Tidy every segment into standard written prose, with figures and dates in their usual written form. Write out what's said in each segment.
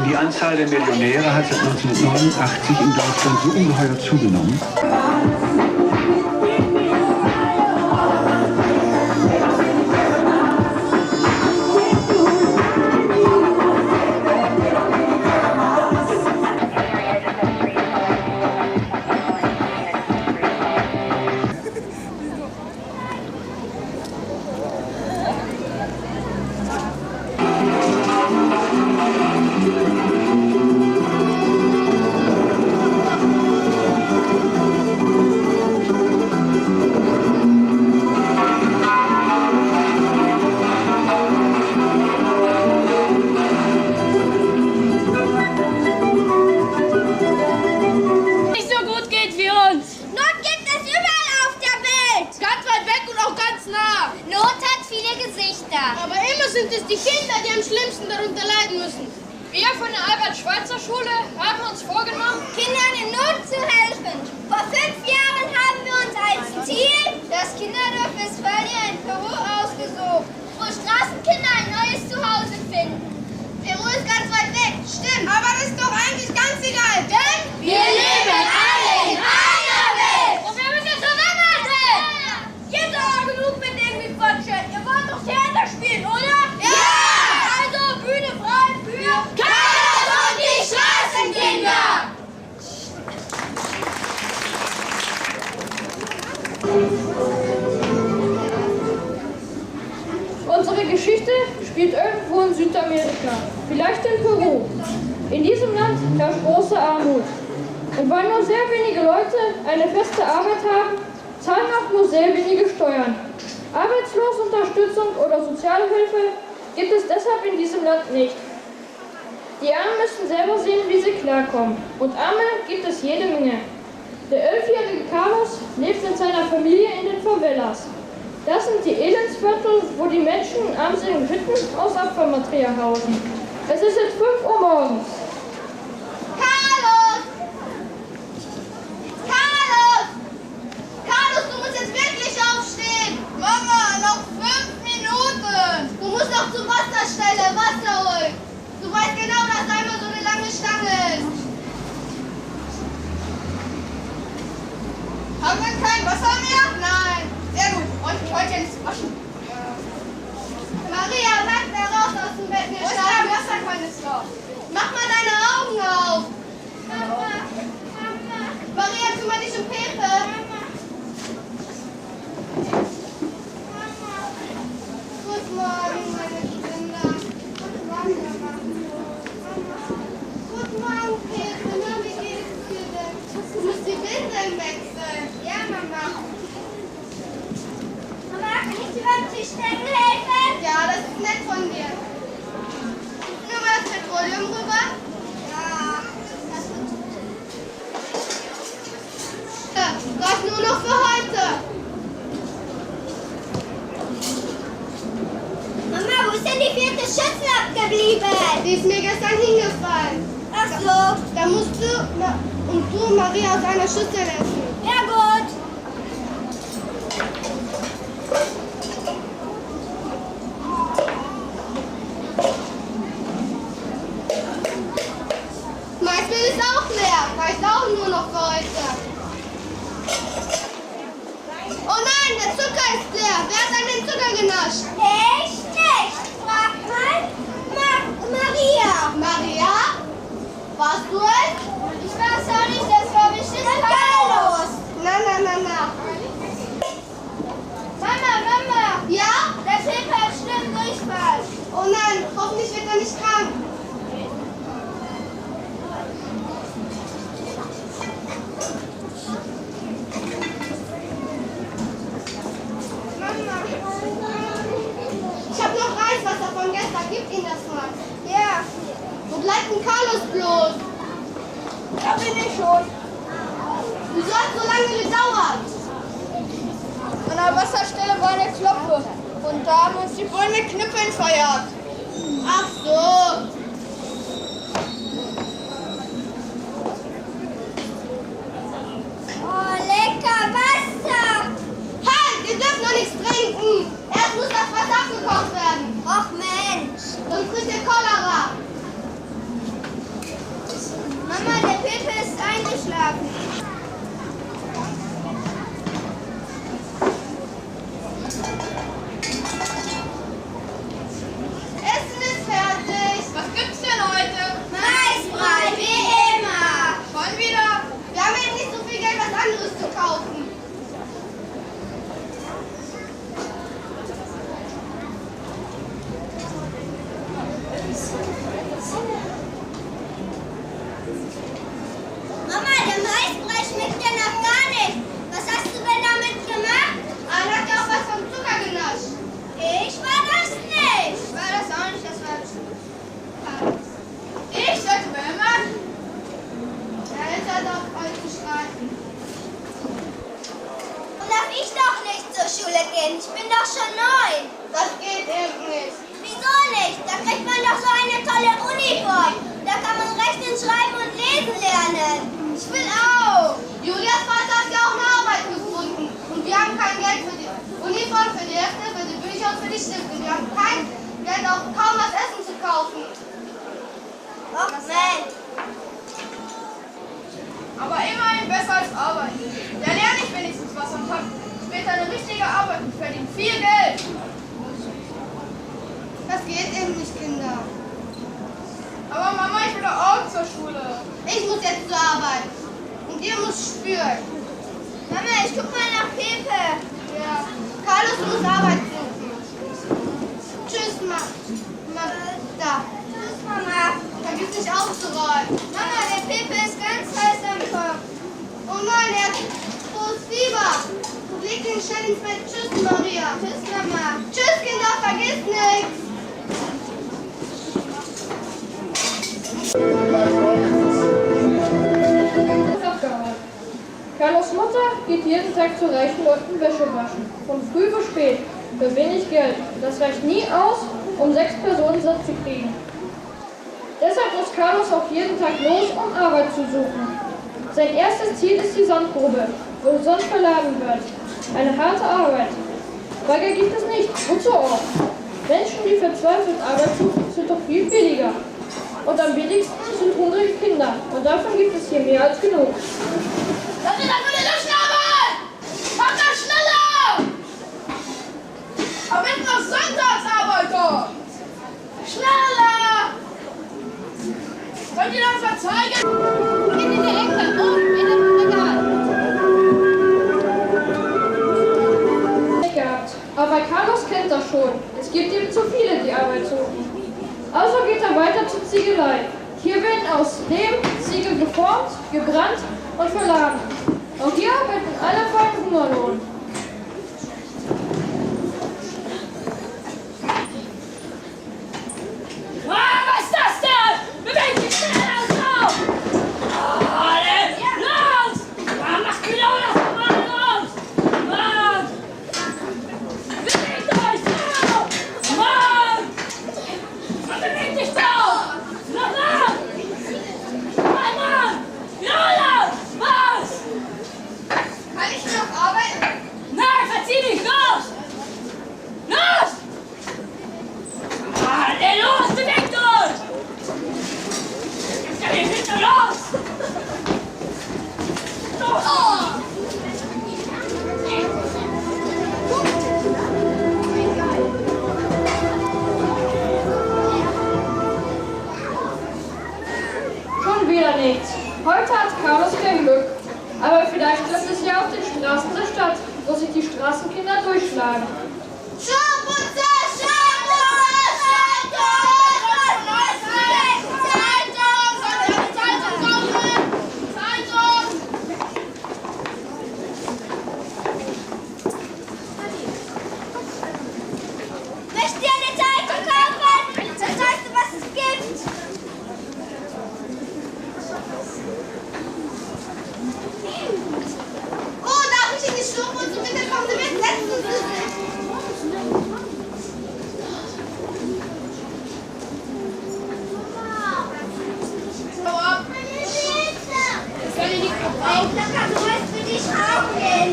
Die Anzahl der Millionäre hat seit 1989 in Deutschland so ungeheuer zugenommen. Aber immer sind es die Kinder, die am schlimmsten darunter leiden müssen. Wir von der Albert-Schweitzer-Schule haben uns vorgenommen, Kindern in Not zu helfen. Vor 5 Jahren haben wir uns als Ziel das Kinderdorf Westfalia in Peru ausgesucht, wo Straßenkinder ein neues Zuhause finden. Peru ist ganz weit weg, stimmt. Aber das ist doch eigentlich ganz egal, denn wir leben alle in einer Welt. und wir müssen zusammenhalten. Jetzt aber genug mit dem Gequatsche. Ihr wollt doch Theater spielen, oder? Ja! Also Bühne frei für Carlos und die Straßenkinder. Unsere Geschichte spielt irgendwo in Südamerika, vielleicht in Peru. In diesem Land herrscht große Armut. Und weil nur sehr wenige Leute eine feste Arbeit haben, zahlen auch nur sehr wenige Steuern. Arbeitslosenunterstützung oder Sozialhilfe gibt es deshalb in diesem Land nicht. Die Armen müssen selber sehen, wie sie klarkommen. Und Arme gibt es jede Menge. Der 11-jährige Carlos lebt mit seiner Familie in den Favelas. Das sind die Elendsviertel, wo die Menschen in armseligen Hütten aus Abfallmaterial hausen. Es ist jetzt 5 Uhr morgens. Carlos! Carlos! Carlos, du musst jetzt wirklich aufstehen! Mama, noch 5 Minuten. Du musst noch zur Wasserstelle Wasser holen! Du weißt genau, dass da immer so eine lange Stange ist! Haben wir kein Wasser mehr? Nein. Sehr gut. Und heute ins Waschen. Maria, mach da raus aus dem Bett! Wir Wo ist schlafen. der Wasserkanister? Mach mal deine Augen auf! Mama, Mama! Maria, kümmere dich um Pepe! Mama! Guten Morgen, meine Kinder! Guten Morgen, Mama! Mama! Guten Morgen, Pepe! Na, wie geht's dir denn? Du musst die Windeln wechseln! Ja, Mama! Mama, kann ich dir beim Tischdecken helfen? Ja, das ist nett von dir. Nur mal das Petroleum rüber. Ja, das wird das nur noch für heute. Mama, wo ist denn die 4. Schüssel abgeblieben? Die ist mir gestern hingefallen. Ach so. Da musst du und du, Maria, aus einer Schüssel essen. Ja, gut. Meistens ist auch leer. Reicht auch nur noch für heute. Oh nein, der Zucker ist leer. Wer hat an den Zucker genascht? Ich nicht. Frag mal Maria. Maria? Warst du es? Ich weiß auch nicht, das war bestimmt Carlos. Na. Mama. Ja? Der Pepe hat schlimm Durchfall. Oh nein, hoffentlich wird er nicht krank. Ich habe noch Reiswasser von gestern. Gib ihm das mal. Ja. Wo bleibt denn Carlos bloß? Da bin ich schon. Wieso hat so lange gedauert? An der Wasserstelle war eine Kloppe. Und da haben uns die Bullen mit Knüppeln verjagt. Ach so. Oh, lecker Wasser. Halt, ihr dürft noch nichts trinken. Erst muss das Wasser abgekocht werden. Och Mensch. Sonst kriegt ihr Cholera. ich doch nicht zur Schule gehen. Ich bin doch schon 9. Das geht eben nicht. Wieso nicht? Da kriegt man doch so eine tolle Uniform. Da kann man rechnen, schreiben und lesen lernen. Ich will auch. Julias Vater hat ja auch eine Arbeit gefunden. Und wir haben kein Geld für die Uniform, für die Hefte, für die Bücher und für die Stifte. Wir haben kein Geld, auch kaum was Essen zu kaufen. Och, Mensch. Aber immerhin besser als arbeiten. Da lerne ich wenigstens was und habe später eine richtige Arbeit und verdiene viel Geld. Das geht eben nicht, Kinder. Aber Mama, ich will doch auch zur Schule. Ich muss jetzt zur Arbeit. Und ihr müsst spüren. Mama, ich guck mal nach Pepe. Ja. Carlos, du musst Arbeit suchen. Tschüss, da. Tschüss, Mama. Vergiss nicht aufzuräumen. Mama, der Pepe ist ganz heiß am Kopf. Oh nein, er hat großes Fieber. Leg den schnell ins Bett. Tschüss, Maria. Tschüss, Mama. Tschüss, Kinder, vergiss nichts. Carlos Mutter geht jeden Tag zu reichen Leuten Wäsche waschen. Von früh bis spät. Für wenig Geld. Das reicht nie aus, um 6 Personen satt zu kriegen. Deshalb muss Carlos auch jeden Tag los, um Arbeit zu suchen. Sein erstes Ziel ist die Sandgrube, wo Sand verladen wird. Eine harte Arbeit. Bagger gibt es nicht. Wozu auch? Menschen, die verzweifelt Arbeit suchen, sind doch viel billiger. Und am billigsten sind hungrige Kinder. Und davon gibt es hier mehr als genug. Was ist das für eine Luftarbeit? Kommt da schneller! Aber wir sind noch Sonntagsarbeiter! Schneller! Könnt ihr das mal zeigen? In der Ecke, oben in dem Regal. Gehabt. Aber Carlos kennt das schon. Es gibt ihm zu viele, die Arbeit suchen. Also geht er weiter zur Ziegelei. Hier werden aus Lehm Ziegel geformt, gebrannt und verladen. Auch hier arbeiten alle für einen Hungerlohn. Was ist das denn? Beweg dich schneller so! Los! Mach wieder das mal los! Mann! Bewegt euch so! Mann! Beweg dich so! Noch lang! Mann! Lola! Was? Kann ich noch arbeiten? Nein, verzieh dich! Los! Los! Los, bewegt euch! Jetzt kann ihr hinter los! Los! Schon wieder nichts. Heute hat Carlos kein Glück. Aber vielleicht klappt es ja auf den Straßen der Stadt, wo sich die Straßenkinder durchschlagen. Möchtest du eine Zeitung kaufen? Dann sagst du, was es gibt. Oh, darf ich in die Stube und so bitte kommen Sie mit, setzen Sie sich. Hau ab. Das soll ich nicht gebrauchen. Da kannst du was für dich auch gehen.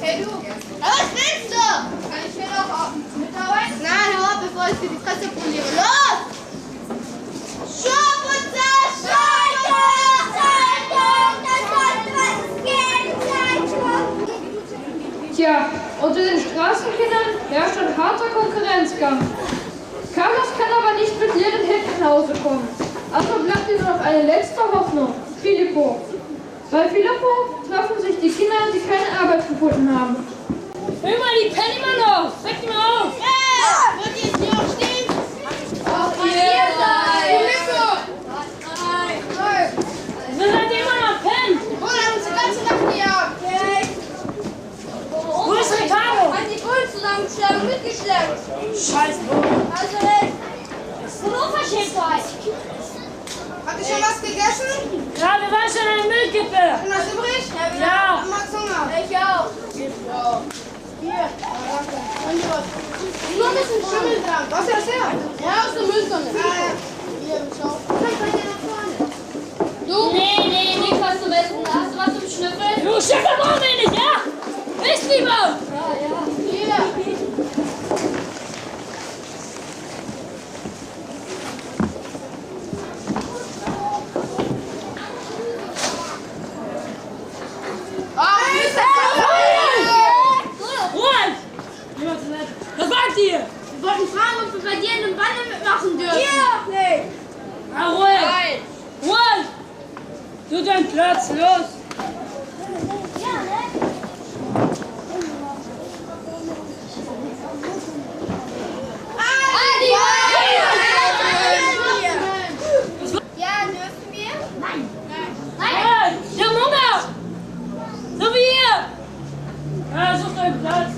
Hey du, was willst du? Kann ich hier noch mitarbeiten? Nein, hau ab, bevor ich dir die Fresse poliere. Los! Schubputzer, Zeitung, das sollte was geben, Zeitung. Tja, unter den Straßenkindern herrscht ein harter Konkurrenzkampf. Carlos kann aber nicht mit leeren Händen nach Hause kommen. Also bleibt ihm noch eine letzte Hoffnung, Filippo. Bei Filippo treffen sich die Kinder, die keine Arbeit gefunden haben. Hör mal, die pennen immer noch! Weck die mal auf! wird ihr hier auch stehen? Auch ihr seid! Filippo! Wir seid immer noch pennen! Oh, dann haben uns die ganze Nacht gejagt. Wo ist Ricardo? Hat die Bullen zusammengeschlagen und mitgeschleppt. Scheiß Bullen! Also, ey, Das ist eine Unverschämtheit! hat Habt ihr schon was gegessen? Ja, wir waren schon in der Müllkippe. Ist das übrig? Ja. Du magst Hunger? Ich auch. Hier. Danke. Nur ein bisschen Schimmel dran. Was ist das her? Ja, aus der Mülltonne. Hier, schau. Nee, nichts was zum Essen. Hast du was zum Schnüffeln? Du Schiffe brauchen wir nicht, ja? Ich lieber. Hier. Ruhe! Was wollt ihr? Wir wollten fragen, ob wir bei dir in einem Bande mitmachen dürfen. Nee. Na, Ruhe! Ruhe! Du deinen Platz, los! Ja, dürfen wir? Nein. Hey, ich hab Hunger! So wie ihr! Ja, sucht euch Platz.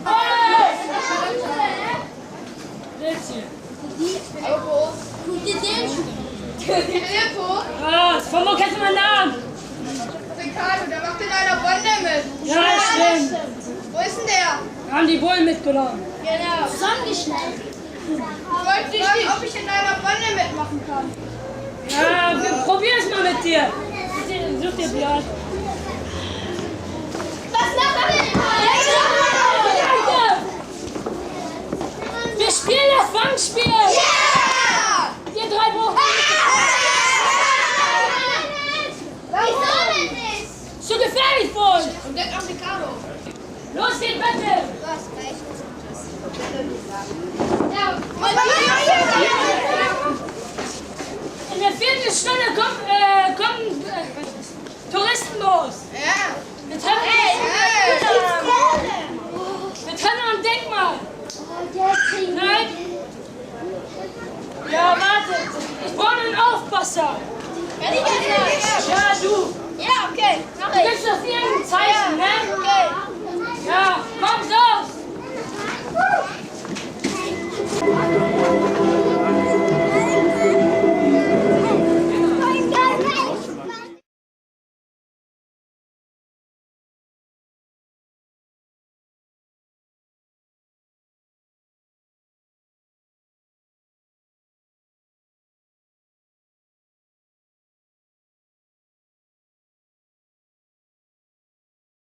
Hey! Jetzt hier. Guck dir den Filippo. Ah, von wo kennst du meinen Namen? Ricardo, der macht in einer Bande mit. Ja, stimmt. Wo ist denn der? Wir haben die Bullen mitgenommen. Genau. zusammengeschnallt. Ich wollte fragen, ob ich in einer Bande mitmachen kann. Ja, wir probieren es mal mit dir. Such dir Platz. Was macht ihr denn? Wir spielen das Fangspiel! Ja! Ihr drei brauchen Wieso denn nicht? zu gefährlich für uns! Und der kommt Ricardo. Los geht bitte! In der 4. Stunde kommen Touristenbus. Ja. Wir treffen am Denkmal. Nein? Ja, warte. Ich brauche einen Aufpasser. Ja, du. Ja, okay. Du gibst das irgendein Zeichen, ne? Okay. Ja.